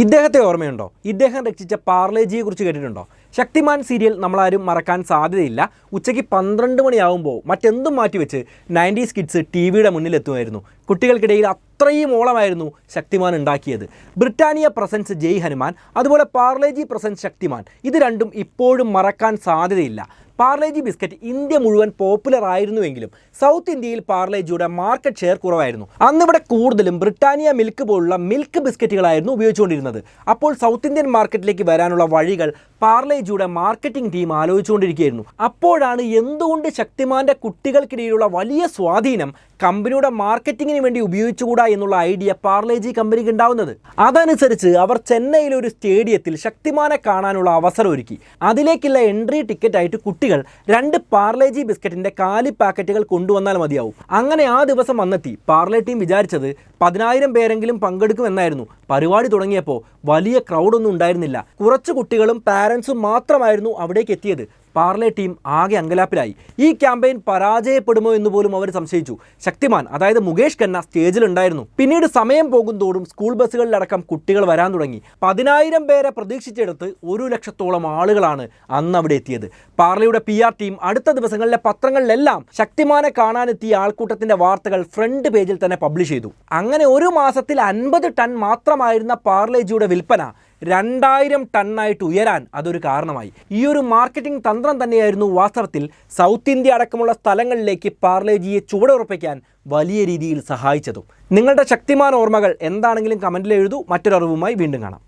ഇദ്ദേഹത്തെ ഓർമ്മയുണ്ടോ? ഇദ്ദേഹം രചിച്ച പാർലേജിയെ കുറിച്ച് കേട്ടിട്ടുണ്ടോ? ശക്തിമാൻ സീരിയൽ നമ്മളാരും മറക്കാൻ സാധ്യതയില്ല. ഉച്ചയ്ക്ക് 12 മണിയാവുമ്പോൾ മറ്റെന്തും മാറ്റിവെച്ച് 90s കിഡ്സ് ടി-വിയുടെ മുന്നിലെത്തുമായിരുന്നു. കുട്ടികൾക്കിടയിൽ അത്രയും ഓളമായിരുന്നു ശക്തിമാൻ ഉണ്ടാക്കിയത്. ബ്രിട്ടാനിയ പ്രസൻസ് ജയ് ഹനുമാൻ, അതുപോലെ പാർലേജി പ്രസൻസ് ശക്തിമാൻ, ഇത് രണ്ടും ഇപ്പോഴും മറക്കാൻ സാധ്യതയില്ല. പാർലേജി ബിസ്ക്കറ്റ് ഇന്ത്യ മുഴുവൻ പോപ്പുലർ ആയിരുന്നുവെങ്കിലും സൗത്ത് ഇന്ത്യയിൽ പാർലേജിയുടെ മാർക്കറ്റ് ഷെയർ കുറവായിരുന്നു. അന്നിവിടെ കൂടുതലും ബ്രിട്ടാനിയ മിൽക്ക് പോലുള്ള മിൽക്ക് ബിസ്ക്കറ്റുകളായിരുന്നു ഉപയോഗിച്ചുകൊണ്ടിരുന്നത്. അപ്പോൾ സൗത്ത് ഇന്ത്യൻ മാർക്കറ്റിലേക്ക് വരാനുള്ള വഴികൾ പാർലേജിയുടെ മാർക്കറ്റിംഗ് ടീം ആലോചിച്ചുകൊണ്ടിരിക്കുകയായിരുന്നു. അപ്പോഴാണ് എന്തുകൊണ്ട് ശക്തിമാൻ്റെ കുട്ടികൾക്കിടയിലുള്ള വലിയ സ്വാധീനം കമ്പനിയുടെ മാർക്കറ്റിങ്ങിന് വേണ്ടി ഉപയോഗിച്ചുകൂടാ എന്നുള്ള ഐഡിയ പാർലേജി കമ്പനിക്ക് ഉണ്ടാവുന്നത്. അതനുസരിച്ച് അവർ ചെന്നൈയിലെ ഒരു സ്റ്റേഡിയത്തിൽ ശക്തിമാനെ കാണാനുള്ള അവസരം ഒരുക്കി. അതിലേക്കുള്ള എൻട്രി ടിക്കറ്റ് ആയിട്ട് കുട്ടികൾ 2 പാർലേജി ബിസ്ക്കറ്റിന്റെ കാലി പാക്കറ്റുകൾ കൊണ്ടുവന്നാൽ മതിയാവും. അങ്ങനെ ആ ദിവസം വന്നെത്തി. പാർലേ ടീം വിചാരിച്ചത് 10,000 പേരെങ്കിലും പങ്കെടുക്കുമെന്നായിരുന്നു. പരിപാടി തുടങ്ങിയപ്പോൾ വലിയ ക്രൗഡൊന്നും ഉണ്ടായിരുന്നില്ല. കുറച്ച് കുട്ടികളും പാരൻസും മാത്രമായിരുന്നു അവിടേക്ക് എത്തിയത്. പാർലേ ടീം ആകെ അങ്കലാപ്പിലായി. ഈ ക്യാമ്പയിൻ പരാജയപ്പെടുമോ എന്ന് പോലും അവർ സംശയിച്ചു. ശക്തിമാൻ, അതായത് മുകേഷ് ഖന്ന, സ്റ്റേജിലുണ്ടായിരുന്നു. പിന്നീട് സമയം പോകുന്തോറും സ്കൂൾ ബസ്സുകളിലടക്കം കുട്ടികൾ വരാൻ തുടങ്ങി. 10,000 പേരെ പ്രതീക്ഷിച്ചെടുത്ത് 1,00,000-ഓളം ആളുകളാണ് അന്ന് അവിടെ എത്തിയത്. പാർലയുടെ PR ടീം അടുത്ത ദിവസങ്ങളിലെ പത്രങ്ങളിലെല്ലാം ശക്തിമാനെ കാണാനെത്തിയ ആൾക്കൂട്ടത്തിന്റെ വാർത്തകൾ ഫ്രണ്ട് പേജിൽ തന്നെ പബ്ലിഷ് ചെയ്തു. അങ്ങനെ ഒരു മാസത്തിൽ 50 ടൺ മാത്രമായിരുന്ന പാർലേജിയുടെ വിൽപ്പന 2000 ടണ്ണായിട്ട് ഉയരാൻ അതൊരു കാരണമായി. ഈ ഒരു മാർക്കറ്റിംഗ് തന്ത്രം തന്നെയായിരുന്നു വാസ്തവത്തിൽ സൗത്ത് ഇന്ത്യ അടക്കമുള്ള സ്ഥലങ്ങളിലേക്ക് പാർലേജിയെ ചുവടുറപ്പിക്കാൻ വലിയ രീതിയിൽ സഹായിച്ചതും. നിങ്ങളുടെ ശക്തിമാൻ ഓർമ്മകൾ എന്താണെങ്കിലും കമൻറ്റിൽ എഴുതൂ. മറ്റൊരു അറിവുമായി വീണ്ടും കാണാം.